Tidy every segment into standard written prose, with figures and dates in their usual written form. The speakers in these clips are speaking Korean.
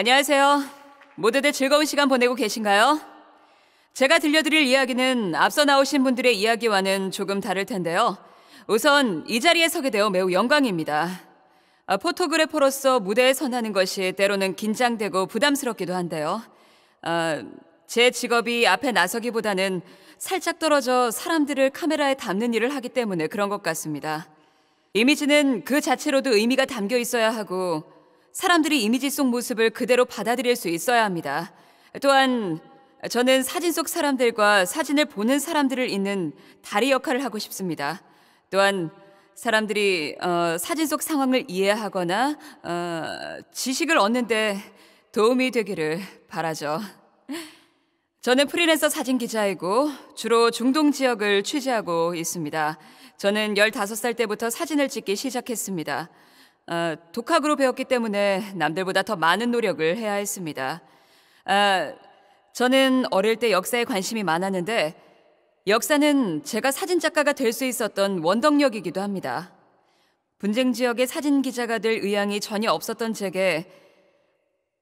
안녕하세요. 모두들 즐거운 시간 보내고 계신가요? 제가 들려드릴 이야기는 앞서 나오신 분들의 이야기와는 조금 다를 텐데요. 우선 이 자리에 서게 되어 매우 영광입니다. 포토그래퍼로서 무대에 선하는 것이 때로는 긴장되고 부담스럽기도 한데요. 제 직업이 앞에 나서기보다는 살짝 떨어져 사람들을 카메라에 담는 일을 하기 때문에 그런 것 같습니다. 이미지는 그 자체로도 의미가 담겨 있어야 하고 사람들이 이미지 속 모습을 그대로 받아들일 수 있어야 합니다. 또한 저는 사진 속 사람들과 사진을 보는 사람들을 잇는 다리 역할을 하고 싶습니다. 또한 사람들이 사진 속 상황을 이해하거나 지식을 얻는데 도움이 되기를 바라죠. 저는 프리랜서 사진 기자이고 주로 중동 지역을 취재하고 있습니다. 저는 15살 때부터 사진을 찍기 시작했습니다. 독학으로 배웠기 때문에 남들보다 더 많은 노력을 해야 했습니다. 저는 어릴 때 역사에 관심이 많았는데 역사는 제가 사진작가가 될 수 있었던 원동력이기도 합니다. 분쟁 지역의 사진 기자가 될 의향이 전혀 없었던 제게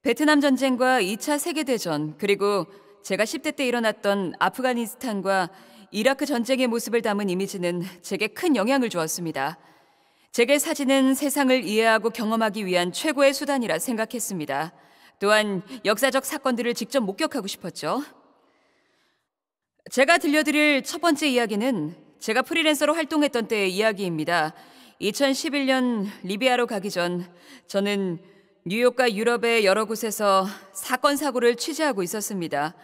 베트남 전쟁과 2차 세계대전 그리고 제가 10대 때 일어났던 아프가니스탄과 이라크 전쟁의 모습을 담은 이미지는 제게 큰 영향을 주었습니다. 제게 사진은 세상을 이해하고 경험하기 위한 최고의 수단이라 생각했습니다. 또한 역사적 사건들을 직접 목격하고 싶었죠. 제가 들려드릴 첫 번째 이야기는 제가 프리랜서로 활동했던 때의 이야기입니다. 2011년 리비아로 가기 전 저는 뉴욕과 유럽의 여러 곳에서 사건 사고를 취재하고 있었습니다.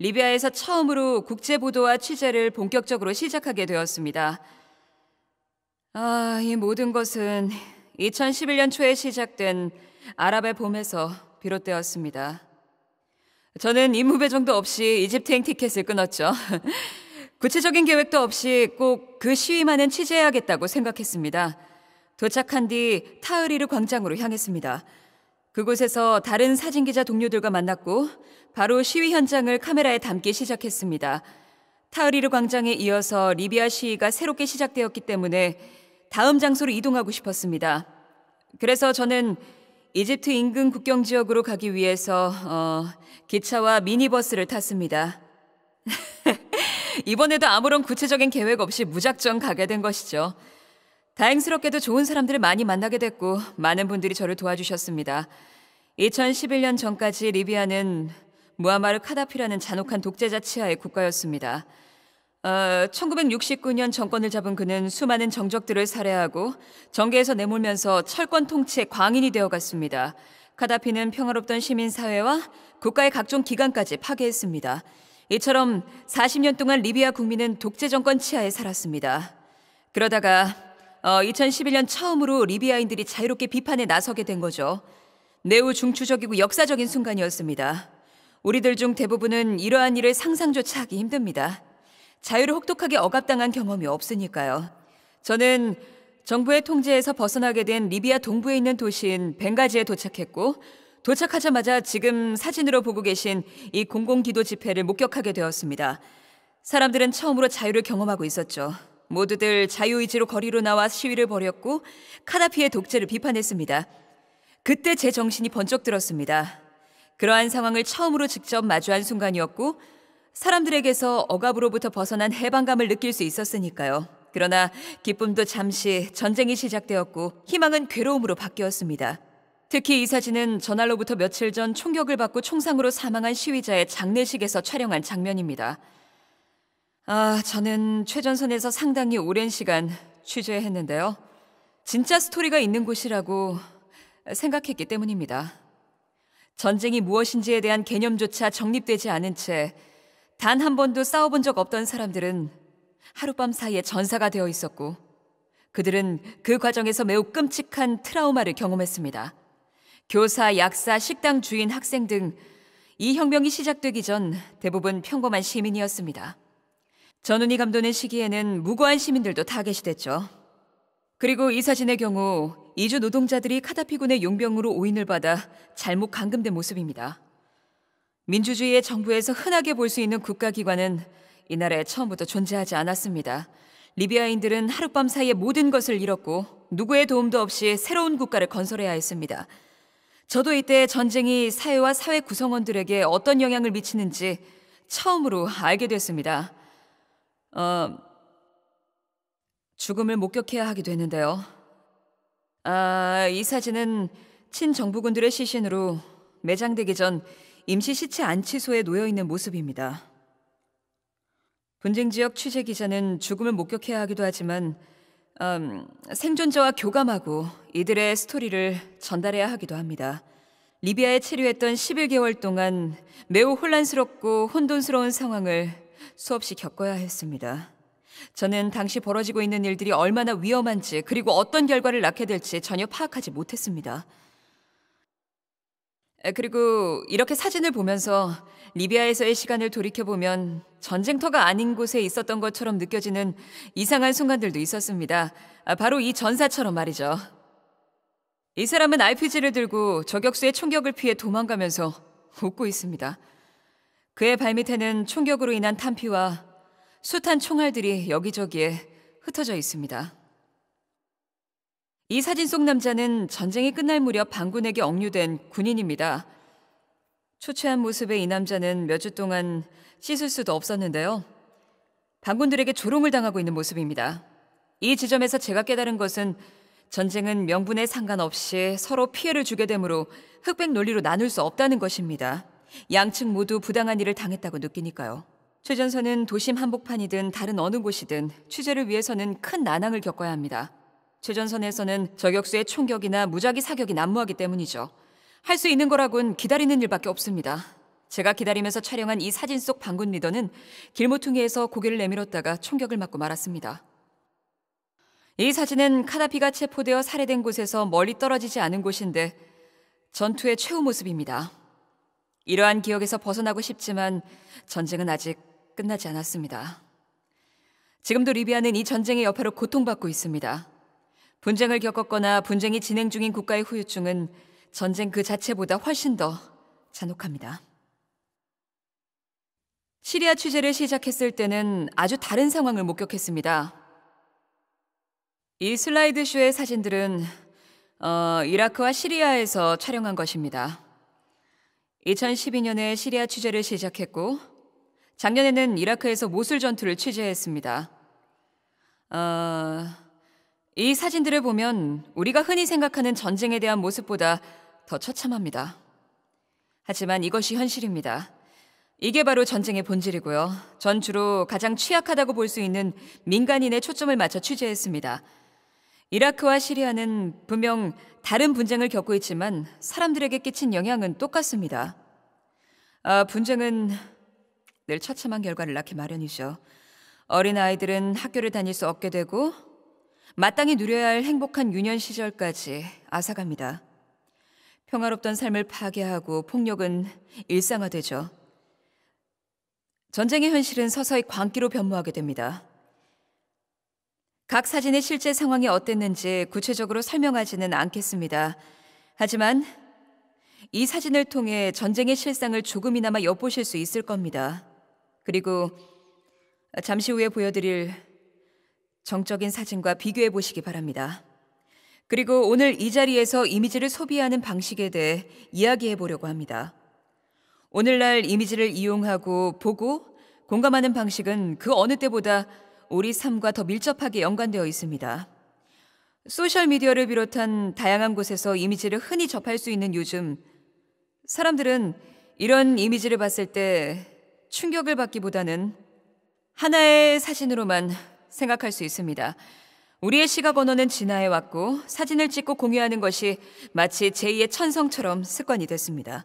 리비아에서 처음으로 국제보도와 취재를 본격적으로 시작하게 되었습니다. 이 모든 것은 2011년 초에 시작된 아랍의 봄에서 비롯되었습니다. 저는 임무 배정도 없이 이집트행 티켓을 끊었죠. 구체적인 계획도 없이 꼭 그 시위만은 취재해야겠다고 생각했습니다. 도착한 뒤 타흐리르 광장으로 향했습니다. 그곳에서 다른 사진기자 동료들과 만났고 바로 시위 현장을 카메라에 담기 시작했습니다. 타흐리르 광장에 이어서 리비아 시위가 새롭게 시작되었기 때문에 다음 장소로 이동하고 싶었습니다. 그래서 저는 이집트 인근 국경 지역으로 가기 위해서 기차와 미니버스를 탔습니다. 이번에도 아무런 구체적인 계획 없이 무작정 가게 된 것이죠. 다행스럽게도 좋은 사람들을 많이 만나게 됐고 많은 분들이 저를 도와주셨습니다. 2011년 전까지 리비아는 무아마르 카다피라는 잔혹한 독재자 치하의 국가였습니다. 1969년 정권을 잡은 그는 수많은 정적들을 살해하고 정계에서 내몰면서 철권 통치의 광인이 되어갔습니다. 카다피는 평화롭던 시민사회와 국가의 각종 기관까지 파괴했습니다. 이처럼 40년 동안 리비아 국민은 독재 정권 치하에 살았습니다. 그러다가 2011년 처음으로 리비아인들이 자유롭게 비판에 나서게 된 거죠. 매우 중추적이고 역사적인 순간이었습니다. 우리들 중 대부분은 이러한 일을 상상조차 하기 힘듭니다. 자유를 혹독하게 억압당한 경험이 없으니까요. 저는 정부의 통제에서 벗어나게 된 리비아 동부에 있는 도시인 벵가지에 도착했고 도착하자마자 지금 사진으로 보고 계신 이 공공기도 집회를 목격하게 되었습니다. 사람들은 처음으로 자유를 경험하고 있었죠. 모두들 자유의지로 거리로 나와 시위를 벌였고 카다피의 독재를 비판했습니다. 그때 제 정신이 번쩍 들었습니다. 그러한 상황을 처음으로 직접 마주한 순간이었고 사람들에게서 억압으로부터 벗어난 해방감을 느낄 수 있었으니까요. 그러나 기쁨도 잠시 전쟁이 시작되었고 희망은 괴로움으로 바뀌었습니다. 특히 이 사진은 전날로부터 며칠 전 총격을 받고 총상으로 사망한 시위자의 장례식에서 촬영한 장면입니다. 저는 최전선에서 상당히 오랜 시간 취재했는데요. 진짜 스토리가 있는 곳이라고 생각했기 때문입니다. 전쟁이 무엇인지에 대한 개념조차 정립되지 않은 채 단 한 번도 싸워본 적 없던 사람들은 하룻밤 사이에 전사가 되어 있었고 그들은 그 과정에서 매우 끔찍한 트라우마를 경험했습니다. 교사, 약사, 식당 주인, 학생 등 이 혁명이 시작되기 전 대부분 평범한 시민이었습니다. 전운이 감도는 시기에는 무고한 시민들도 타겟이 그리고 이 사진의 경우 이주 노동자들이 카다피군의 용병으로 오인을 받아 잘못 감금된 모습입니다. 민주주의의 정부에서 흔하게 볼 수 있는 국가기관은 이 나라에 처음부터 존재하지 않았습니다. 리비아인들은 하룻밤 사이에 모든 것을 잃었고 누구의 도움도 없이 새로운 국가를 건설해야 했습니다. 저도 이때 전쟁이 사회와 사회 구성원들에게 어떤 영향을 미치는지 처음으로 알게 됐습니다. 죽음을 목격해야 하기도 했는데요. 이 사진은 친정부군들의 시신으로 매장되기 전 임시 시체 안치소에 놓여 있는 모습입니다. 분쟁 지역 취재 기자는 죽음을 목격해야 하기도 하지만 생존자와 교감하고 이들의 스토리를 전달해야 하기도 합니다. 리비아에 체류했던 11개월 동안 매우 혼란스럽고 혼돈스러운 상황을 수없이 겪어야 했습니다. 저는 당시 벌어지고 있는 일들이 얼마나 위험한지 그리고 어떤 결과를 낳게 될지 전혀 파악하지 못했습니다. 그리고 이렇게 사진을 보면서 리비아에서의 시간을 돌이켜보면 전쟁터가 아닌 곳에 있었던 것처럼 느껴지는 이상한 순간들도 있었습니다. 바로 이 전사처럼 말이죠. 이 사람은 RPG를 들고 저격수의 총격을 피해 도망가면서 웃고 있습니다. 그의 발밑에는 총격으로 인한 탄피와 숱한 총알들이 여기저기에 흩어져 있습니다. 이 사진 속 남자는 전쟁이 끝날 무렵 반군에게 억류된 군인입니다. 초췌한 모습의 이 남자는 몇 주 동안 씻을 수도 없었는데요. 반군들에게 조롱을 당하고 있는 모습입니다. 이 지점에서 제가 깨달은 것은 전쟁은 명분에 상관없이 서로 피해를 주게 되므로 흑백 논리로 나눌 수 없다는 것입니다. 양측 모두 부당한 일을 당했다고 느끼니까요. 최전선은 도심 한복판이든 다른 어느 곳이든 취재를 위해서는 큰 난항을 겪어야 합니다. 최전선에서는 저격수의 총격이나 무작위 사격이 난무하기 때문이죠. 할 수 있는 거라곤 기다리는 일밖에 없습니다. 제가 기다리면서 촬영한 이 사진 속 반군 리더는 길모퉁이에서 고개를 내밀었다가 총격을 맞고 말았습니다. 이 사진은 카다피가 체포되어 살해된 곳에서 멀리 떨어지지 않은 곳인데 전투의 최후 모습입니다. 이러한 기억에서 벗어나고 싶지만 전쟁은 아직 끝나지 않았습니다. 지금도 리비아는 이 전쟁의 여파로 고통받고 있습니다. 분쟁을 겪었거나 분쟁이 진행 중인 국가의 후유증은 전쟁 그 자체보다 훨씬 더 잔혹합니다. 시리아 취재를 시작했을 때는 아주 다른 상황을 목격했습니다. 이 슬라이드쇼의 사진들은 이라크와 시리아에서 촬영한 것입니다. 2012년에 시리아 취재를 시작했고 작년에는 이라크에서 모술 전투를 취재했습니다. 이 사진들을 보면 우리가 흔히 생각하는 전쟁에 대한 모습보다 더 처참합니다. 하지만 이것이 현실입니다. 이게 바로 전쟁의 본질이고요. 전 주로 가장 취약하다고 볼 수 있는 민간인에 초점을 맞춰 취재했습니다. 이라크와 시리아는 분명 다른 분쟁을 겪고 있지만 사람들에게 끼친 영향은 똑같습니다. 분쟁은 늘 처참한 결과를 낳기 마련이죠. 어린아이들은 학교를 다닐 수 없게 되고 마땅히 누려야 할 행복한 유년 시절까지 앗아갑니다. 평화롭던 삶을 파괴하고 폭력은 일상화되죠. 전쟁의 현실은 서서히 광기로 변모하게 됩니다. 각 사진의 실제 상황이 어땠는지 구체적으로 설명하지는 않겠습니다. 하지만 이 사진을 통해 전쟁의 실상을 조금이나마 엿보실 수 있을 겁니다. 그리고 잠시 후에 보여드릴 정적인 사진과 비교해 보시기 바랍니다. 그리고 오늘 이 자리에서 이미지를 소비하는 방식에 대해 이야기해 보려고 합니다. 오늘날 이미지를 이용하고 보고 공감하는 방식은 그 어느 때보다 우리 삶과 더 밀접하게 연관되어 있습니다. 소셜미디어를 비롯한 다양한 곳에서 이미지를 흔히 접할 수 있는 요즘, 사람들은 이런 이미지를 봤을 때 충격을 받기보다는 하나의 사진으로만 생각할 수 있습니다. 우리의 시각 언어는 진화해 왔고 사진을 찍고 공유하는 것이 마치 제2의 천성처럼 습관이 됐습니다.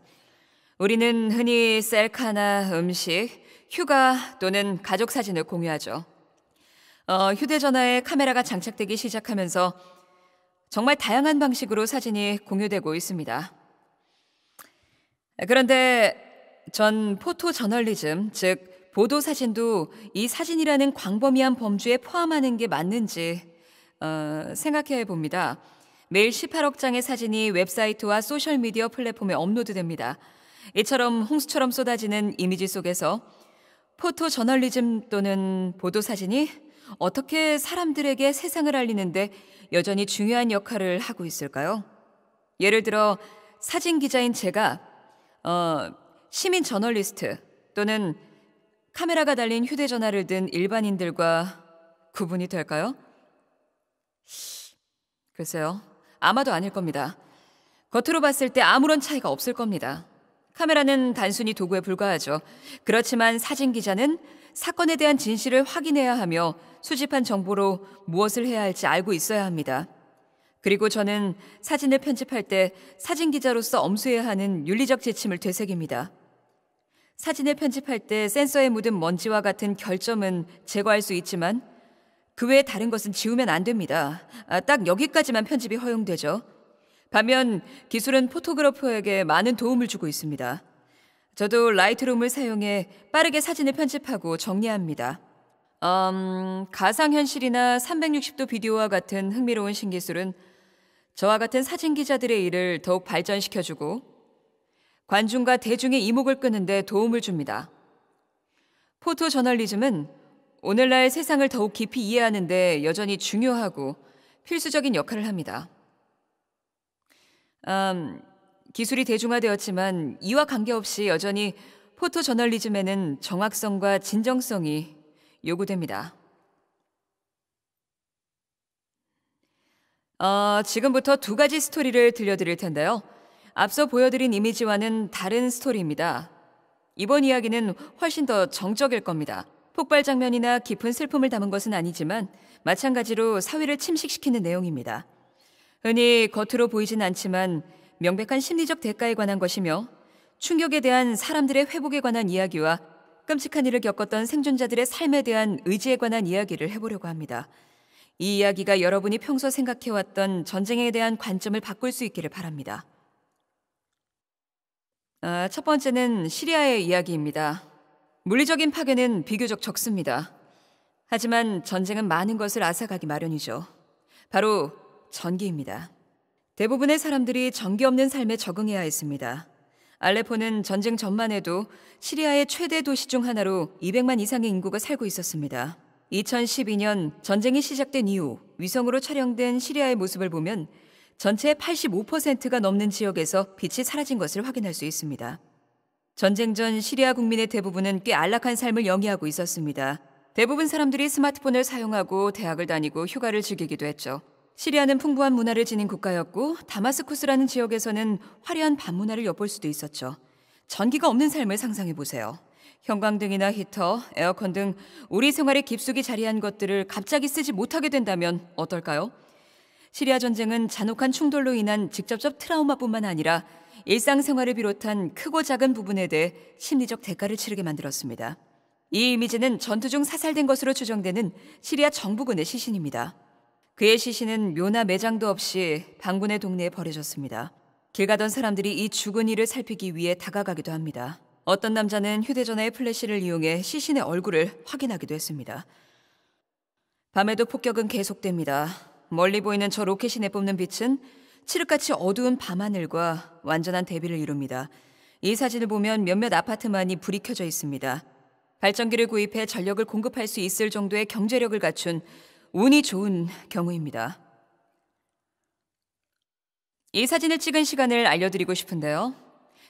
우리는 흔히 셀카나 음식, 휴가 또는 가족 사진을 공유하죠. 휴대전화에 카메라가 장착되기 시작하면서 정말 다양한 방식으로 사진이 공유되고 있습니다. 그런데 전 포토 저널리즘, 즉 보도 사진도 이 사진이라는 광범위한 범주에 포함하는 게 맞는지 생각해 봅니다. 매일 18억 장의 사진이 웹사이트와 소셜미디어 플랫폼에 업로드됩니다. 이처럼 홍수처럼 쏟아지는 이미지 속에서 포토 저널리즘 또는 보도 사진이 어떻게 사람들에게 세상을 알리는데 여전히 중요한 역할을 하고 있을까요? 예를 들어 사진 기자인 제가 시민 저널리스트 또는 카메라가 달린 휴대전화를 든 일반인들과 구분이 될까요? 글쎄요. 아마도 아닐 겁니다. 겉으로 봤을 때 아무런 차이가 없을 겁니다. 카메라는 단순히 도구에 불과하죠. 그렇지만 사진 기자는 사건에 대한 진실을 확인해야 하며 수집한 정보로 무엇을 해야 할지 알고 있어야 합니다. 그리고 저는 사진을 편집할 때 사진 기자로서 엄수해야 하는 윤리적 지침을 되새깁니다. 사진을 편집할 때 센서에 묻은 먼지와 같은 결점은 제거할 수 있지만 그 외에 다른 것은 지우면 안 됩니다. 딱 여기까지만 편집이 허용되죠. 반면 기술은 포토그래퍼에게 많은 도움을 주고 있습니다. 저도 라이트룸을 사용해 빠르게 사진을 편집하고 정리합니다. 가상현실이나 360도 비디오와 같은 흥미로운 신기술은 저와 같은 사진 기자들의 일을 더욱 발전시켜주고 관중과 대중의 이목을 끄는 데 도움을 줍니다. 포토 저널리즘은 오늘날 세상을 더욱 깊이 이해하는 데 여전히 중요하고 필수적인 역할을 합니다. 기술이 대중화되었지만 이와 관계없이 여전히 포토 저널리즘에는 정확성과 진정성이 요구됩니다. 지금부터 두 가지 스토리를 들려드릴 텐데요. 앞서 보여드린 이미지와는 다른 스토리입니다. 이번 이야기는 훨씬 더 정적일 겁니다. 폭발 장면이나 깊은 슬픔을 담은 것은 아니지만 마찬가지로 사회를 침식시키는 내용입니다. 흔히 겉으로 보이진 않지만 명백한 심리적 대가에 관한 것이며 충격에 대한 사람들의 회복에 관한 이야기와 끔찍한 일을 겪었던 생존자들의 삶에 대한 의지에 관한 이야기를 해보려고 합니다. 이 이야기가 여러분이 평소 생각해왔던 전쟁에 대한 관점을 바꿀 수 있기를 바랍니다. 첫 번째는 시리아의 이야기입니다. 물리적인 파괴는 비교적 적습니다. 하지만 전쟁은 많은 것을 앗아가기 마련이죠. 바로 전기입니다. 대부분의 사람들이 전기 없는 삶에 적응해야 했습니다. 알레포는 전쟁 전만 해도 시리아의 최대 도시 중 하나로 200만 이상의 인구가 살고 있었습니다. 2012년 전쟁이 시작된 이후 위성으로 촬영된 시리아의 모습을 보면 전체의 85%가 넘는 지역에서 빛이 사라진 것을 확인할 수 있습니다. 전쟁 전 시리아 국민의 대부분은 꽤 안락한 삶을 영위하고 있었습니다. 대부분 사람들이 스마트폰을 사용하고 대학을 다니고 휴가를 즐기기도 했죠. 시리아는 풍부한 문화를 지닌 국가였고 다마스쿠스라는 지역에서는 화려한 밤문화를 엿볼 수도 있었죠. 전기가 없는 삶을 상상해 보세요. 형광등이나 히터, 에어컨 등 우리 생활에 깊숙이 자리한 것들을 갑자기 쓰지 못하게 된다면 어떨까요? 시리아 전쟁은 잔혹한 충돌로 인한 직접적 트라우마뿐만 아니라 일상생활을 비롯한 크고 작은 부분에 대해 심리적 대가를 치르게 만들었습니다. 이 이미지는 전투 중 사살된 것으로 추정되는 시리아 정부군의 시신입니다. 그의 시신은 묘나 매장도 없이 반군의 동네에 버려졌습니다. 길 가던 사람들이 이 죽은 이를 살피기 위해 다가가기도 합니다. 어떤 남자는 휴대전화의 플래시를 이용해 시신의 얼굴을 확인하기도 했습니다. 밤에도 폭격은 계속됩니다. 멀리 보이는 저 로켓이 내뿜는 빛은 칠흑같이 어두운 밤하늘과 완전한 대비를 이룹니다. 이 사진을 보면 몇몇 아파트만이 불이 켜져 있습니다. 발전기를 구입해 전력을 공급할 수 있을 정도의 경제력을 갖춘 운이 좋은 경우입니다. 이 사진을 찍은 시간을 알려드리고 싶은데요.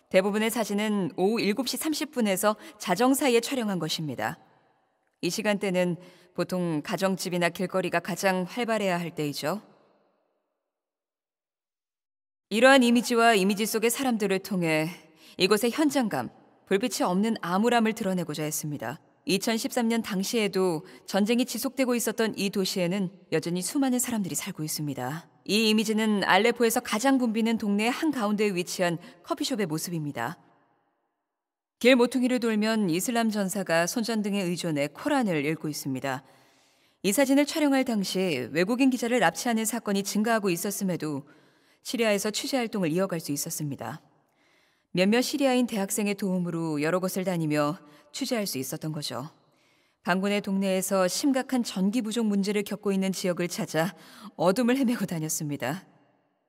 대부분의 사진은 오후 7시 30분에서 자정 사이에 촬영한 것입니다. 이 시간대는 보통 가정집이나 길거리가 가장 활발해야 할 때이죠. 이러한 이미지와 이미지 속의 사람들을 통해 이곳의 현장감, 불빛이 없는 암울함을 드러내고자 했습니다. 2013년 당시에도 전쟁이 지속되고 있었던 이 도시에는 여전히 수많은 사람들이 살고 있습니다. 이 이미지는 알레포에서 가장 붐비는 동네의 한가운데에 위치한 커피숍의 모습입니다. 길 모퉁이를 돌면 이슬람 전사가 손전등에 의존해 코란을 읽고 있습니다. 이 사진을 촬영할 당시 외국인 기자를 납치하는 사건이 증가하고 있었음에도 시리아에서 취재 활동을 이어갈 수 있었습니다. 몇몇 시리아인 대학생의 도움으로 여러 곳을 다니며 취재할 수 있었던 거죠. 반군의 동네에서 심각한 전기 부족 문제를 겪고 있는 지역을 찾아 어둠을 헤매고 다녔습니다.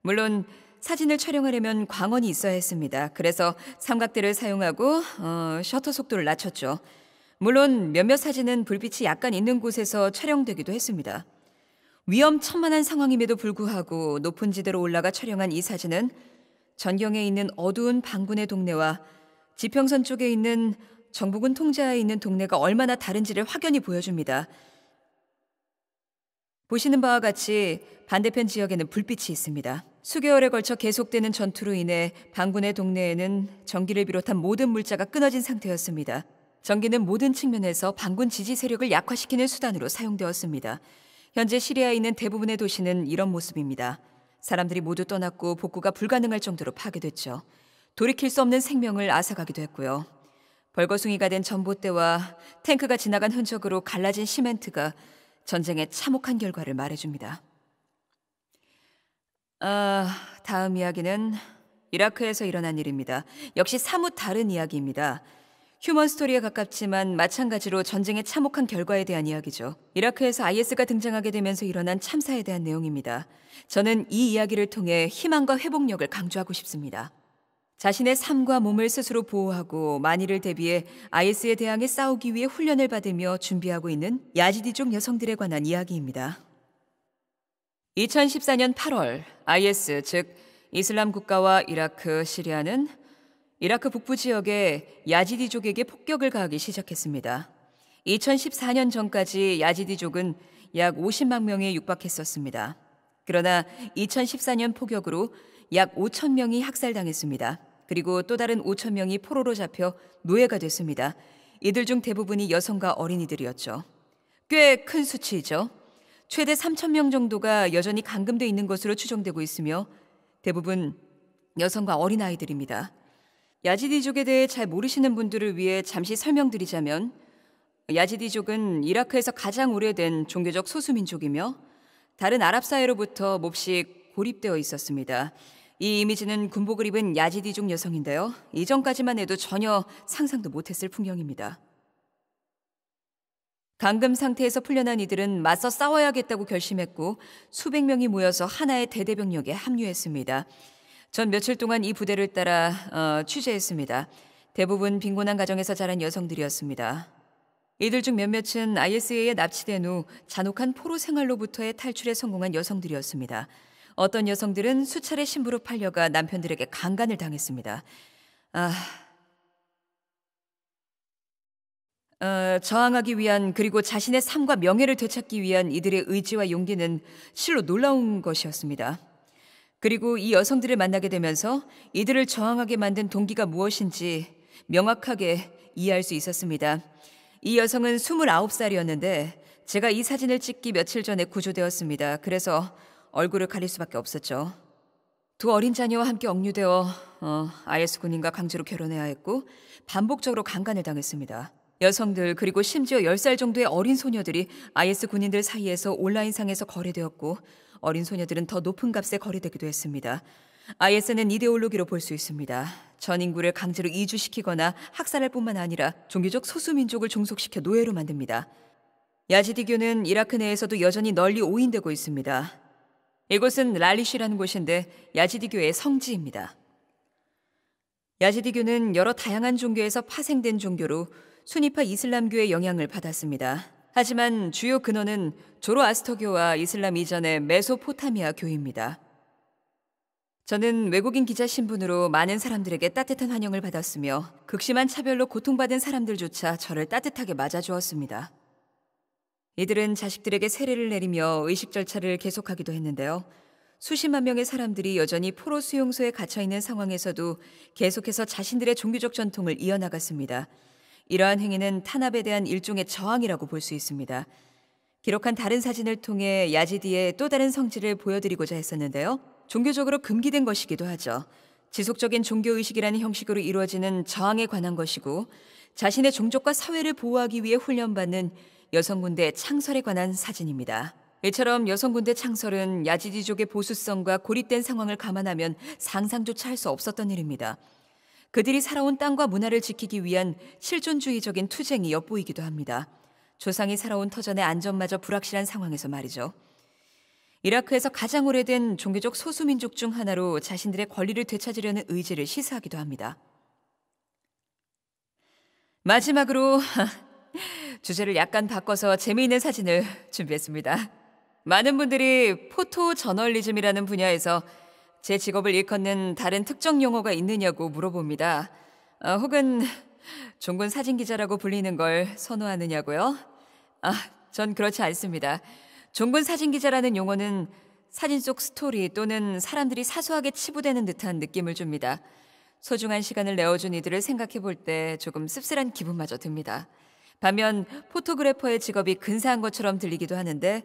물론 사진을 촬영하려면 광원이 있어야 했습니다. 그래서 삼각대를 사용하고 셔터 속도를 낮췄죠. 물론 몇몇 사진은 불빛이 약간 있는 곳에서 촬영되기도 했습니다. 위험천만한 상황임에도 불구하고 높은 지대로 올라가 촬영한 이 사진은 전경에 있는 어두운 반군의 동네와 지평선 쪽에 있는 정부군 통제하에 있는 동네가 얼마나 다른지를 확연히 보여줍니다. 보시는 바와 같이 반대편 지역에는 불빛이 있습니다. 수개월에 걸쳐 계속되는 전투로 인해 반군의 동네에는 전기를 비롯한 모든 물자가 끊어진 상태였습니다. 전기는 모든 측면에서 반군 지지 세력을 약화시키는 수단으로 사용되었습니다. 현재 시리아에 있는 대부분의 도시는 이런 모습입니다. 사람들이 모두 떠났고 복구가 불가능할 정도로 파괴됐죠. 돌이킬 수 없는 생명을 앗아가기도 했고요. 벌거숭이가 된 전봇대와 탱크가 지나간 흔적으로 갈라진 시멘트가 전쟁의 참혹한 결과를 말해줍니다. 다음 이야기는 이라크에서 일어난 일입니다. 역시 사뭇 다른 이야기입니다. 휴먼 스토리에 가깝지만 마찬가지로 전쟁의 참혹한 결과에 대한 이야기죠. 이라크에서 IS가 등장하게 되면서 일어난 참사에 대한 내용입니다. 저는 이 이야기를 통해 희망과 회복력을 강조하고 싶습니다. 자신의 삶과 몸을 스스로 보호하고 만일을 대비해 IS에 대항해 싸우기 위해 훈련을 받으며 준비하고 있는 야지디족 여성들에 관한 이야기입니다. 2014년 8월 IS, 즉 이슬람 국가와 이라크, 시리아는 이라크 북부 지역에 야지디족에게 폭격을 가하기 시작했습니다. 2014년 전까지 야지디족은 약 50만 명에 육박했었습니다. 그러나 2014년 폭격으로 약 5천 명이 학살당했습니다. 그리고 또 다른 5천 명이 포로로 잡혀 노예가 됐습니다. 이들 중 대부분이 여성과 어린이들이었죠. 꽤 큰 수치이죠. 최대 3천 명 정도가 여전히 감금돼 있는 것으로 추정되고 있으며 대부분 여성과 어린아이들입니다. 야지디족에 대해 잘 모르시는 분들을 위해 잠시 설명드리자면 야지디족은 이라크에서 가장 오래된 종교적 소수민족이며 다른 아랍 사회로부터 몹시 고립되어 있었습니다. 이 이미지는 군복을 입은 야지디족 여성인데요. 이전까지만 해도 전혀 상상도 못했을 풍경입니다. 감금 상태에서 풀려난 이들은 맞서 싸워야겠다고 결심했고 수백 명이 모여서 하나의 대대병력에 합류했습니다. 전 며칠 동안 이 부대를 따라 취재했습니다. 대부분 빈곤한 가정에서 자란 여성들이었습니다. 이들 중 몇몇은 IS에 납치된 후 잔혹한 포로 생활로부터의 탈출에 성공한 여성들이었습니다. 어떤 여성들은 수차례 신부로 팔려가 남편들에게 강간을 당했습니다. 저항하기 위한 그리고 자신의 삶과 명예를 되찾기 위한 이들의 의지와 용기는 실로 놀라운 것이었습니다. 그리고 이 여성들을 만나게 되면서 이들을 저항하게 만든 동기가 무엇인지 명확하게 이해할 수 있었습니다. 이 여성은 29살이었는데 제가 이 사진을 찍기 며칠 전에 구조되었습니다. 그래서 얼굴을 가릴 수밖에 없었죠. 두 어린 자녀와 함께 억류되어 IS 군인과 강제로 결혼해야 했고 반복적으로 강간을 당했습니다. 여성들 그리고 심지어 10살 정도의 어린 소녀들이 IS 군인들 사이에서 온라인상에서 거래되었고 어린 소녀들은 더 높은 값에 거래되기도 했습니다. IS는 이데올로기로 볼 수 있습니다. 전 인구를 강제로 이주시키거나 학살할 뿐만 아니라 종교적 소수민족을 종속시켜 노예로 만듭니다. 야지디교는 이라크 내에서도 여전히 널리 오인되고 있습니다. 이곳은 랄리시라는 곳인데 야지디교의 성지입니다. 야지디교는 여러 다양한 종교에서 파생된 종교로 수니파 이슬람교의 영향을 받았습니다. 하지만 주요 근원은 조로아스터교와 이슬람 이전의 메소포타미아 교입니다. 저는 외국인 기자 신분으로 많은 사람들에게 따뜻한 환영을 받았으며 극심한 차별로 고통받은 사람들조차 저를 따뜻하게 맞아주었습니다. 이들은 자식들에게 세례를 내리며 의식 절차를 계속하기도 했는데요. 수십만 명의 사람들이 여전히 포로 수용소에 갇혀있는 상황에서도 계속해서 자신들의 종교적 전통을 이어나갔습니다. 이러한 행위는 탄압에 대한 일종의 저항이라고 볼 수 있습니다. 기록한 다른 사진을 통해 야지디의 또 다른 성질을 보여드리고자 했었는데요. 종교적으로 금기된 것이기도 하죠. 지속적인 종교의식이라는 형식으로 이루어지는 저항에 관한 것이고 자신의 종족과 사회를 보호하기 위해 훈련받는 여성군대 창설에 관한 사진입니다. 이처럼 여성군대 창설은 야지디족의 보수성과 고립된 상황을 감안하면 상상조차 할 수 없었던 일입니다. 그들이 살아온 땅과 문화를 지키기 위한 실존주의적인 투쟁이 엿보이기도 합니다. 조상이 살아온 터전의 안전마저 불확실한 상황에서 말이죠. 이라크에서 가장 오래된 종교적 소수민족 중 하나로 자신들의 권리를 되찾으려는 의지를 시사하기도 합니다. 마지막으로 주제를 약간 바꿔서 재미있는 사진을 준비했습니다. 많은 분들이 포토 저널리즘이라는 분야에서 제 직업을 일컫는 다른 특정 용어가 있느냐고 물어봅니다. 혹은 종군 사진 기자라고 불리는 걸 선호하느냐고요? 전 그렇지 않습니다. 종군 사진 기자라는 용어는 사진 속 스토리 또는 사람들이 사소하게 치부되는 듯한 느낌을 줍니다. 소중한 시간을 내어준 이들을 생각해 볼 때 조금 씁쓸한 기분마저 듭니다. 반면 포토그래퍼의 직업이 근사한 것처럼 들리기도 하는데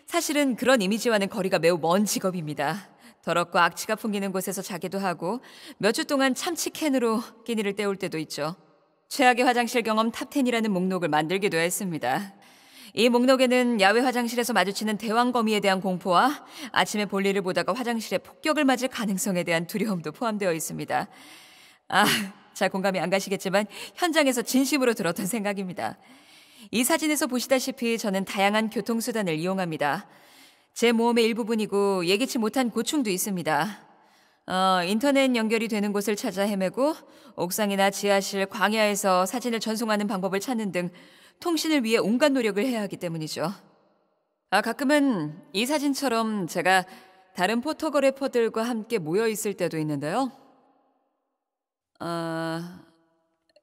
사실은 그런 이미지와는 거리가 매우 먼 직업입니다. 더럽고 악취가 풍기는 곳에서 자기도 하고 몇 주 동안 참치캔으로 끼니를 때울 때도 있죠. 최악의 화장실 경험 탑10이라는 목록을 만들기도 했습니다. 이 목록에는 야외 화장실에서 마주치는 대왕거미에 대한 공포와 아침에 볼일을 보다가 화장실에 폭격을 맞을 가능성에 대한 두려움도 포함되어 있습니다. 잘 공감이 안 가시겠지만 현장에서 진심으로 들었던 생각입니다. 이 사진에서 보시다시피 저는 다양한 교통수단을 이용합니다. 제 모험의 일부분이고 예기치 못한 고충도 있습니다. 인터넷 연결이 되는 곳을 찾아 헤매고 옥상이나 지하실, 광야에서 사진을 전송하는 방법을 찾는 등 통신을 위해 온갖 노력을 해야 하기 때문이죠. 가끔은 이 사진처럼 제가 다른 포토그래퍼들과 함께 모여 있을 때도 있는데요.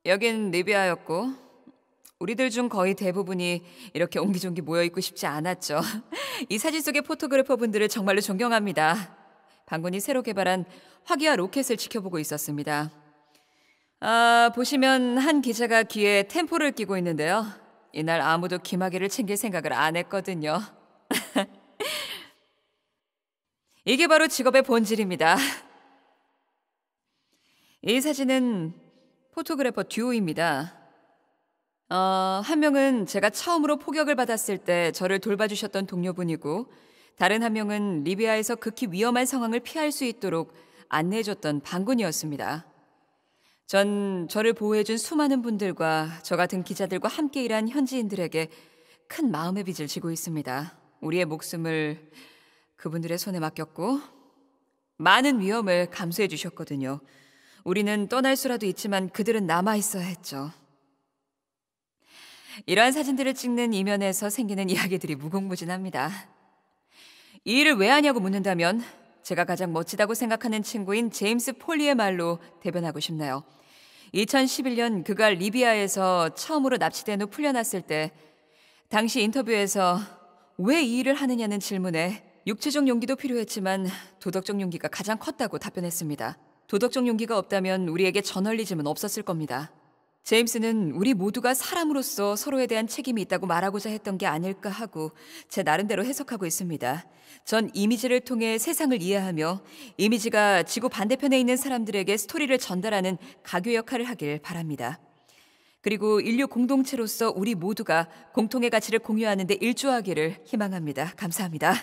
여긴 리비아였고 우리들 중 거의 대부분이 이렇게 옹기종기 모여있고 싶지 않았죠. 이 사진 속의 포토그래퍼 분들을 정말로 존경합니다. 반군이 새로 개발한 화기와 로켓을 지켜보고 있었습니다. 보시면 한 기자가 귀에 템포를 끼고 있는데요. 이날 아무도 귀마개를 챙길 생각을 안 했거든요. 이게 바로 직업의 본질입니다. 이 사진은 포토그래퍼 듀오입니다. 한 명은 제가 처음으로 포격을 받았을 때 저를 돌봐주셨던 동료분이고 다른 한 명은 리비아에서 극히 위험한 상황을 피할 수 있도록 안내해줬던 반군이었습니다. 전 저를 보호해준 수많은 분들과 저 같은 기자들과 함께 일한 현지인들에게 큰 마음의 빚을 지고 있습니다. 우리의 목숨을 그분들의 손에 맡겼고 많은 위험을 감수해 주셨거든요. 우리는 떠날 수라도 있지만 그들은 남아있어야 했죠. 이러한 사진들을 찍는 이면에서 생기는 이야기들이 무궁무진합니다. 이 일을 왜 하냐고 묻는다면 제가 가장 멋지다고 생각하는 친구인 제임스 폴리의 말로 대변하고 싶네요. 2011년 그가 리비아에서 처음으로 납치된 후 풀려났을 때 당시 인터뷰에서 왜 이 일을 하느냐는 질문에 육체적 용기도 필요했지만 도덕적 용기가 가장 컸다고 답변했습니다. 도덕적 용기가 없다면 우리에게 저널리즘은 없었을 겁니다. 제임스는 우리 모두가 사람으로서 서로에 대한 책임이 있다고 말하고자 했던 게 아닐까 하고 제 나름대로 해석하고 있습니다. 전 이미지를 통해 세상을 이해하며 이미지가 지구 반대편에 있는 사람들에게 스토리를 전달하는 가교 역할을 하길 바랍니다. 그리고 인류 공동체로서 우리 모두가 공통의 가치를 공유하는 데 일조하기를 희망합니다. 감사합니다.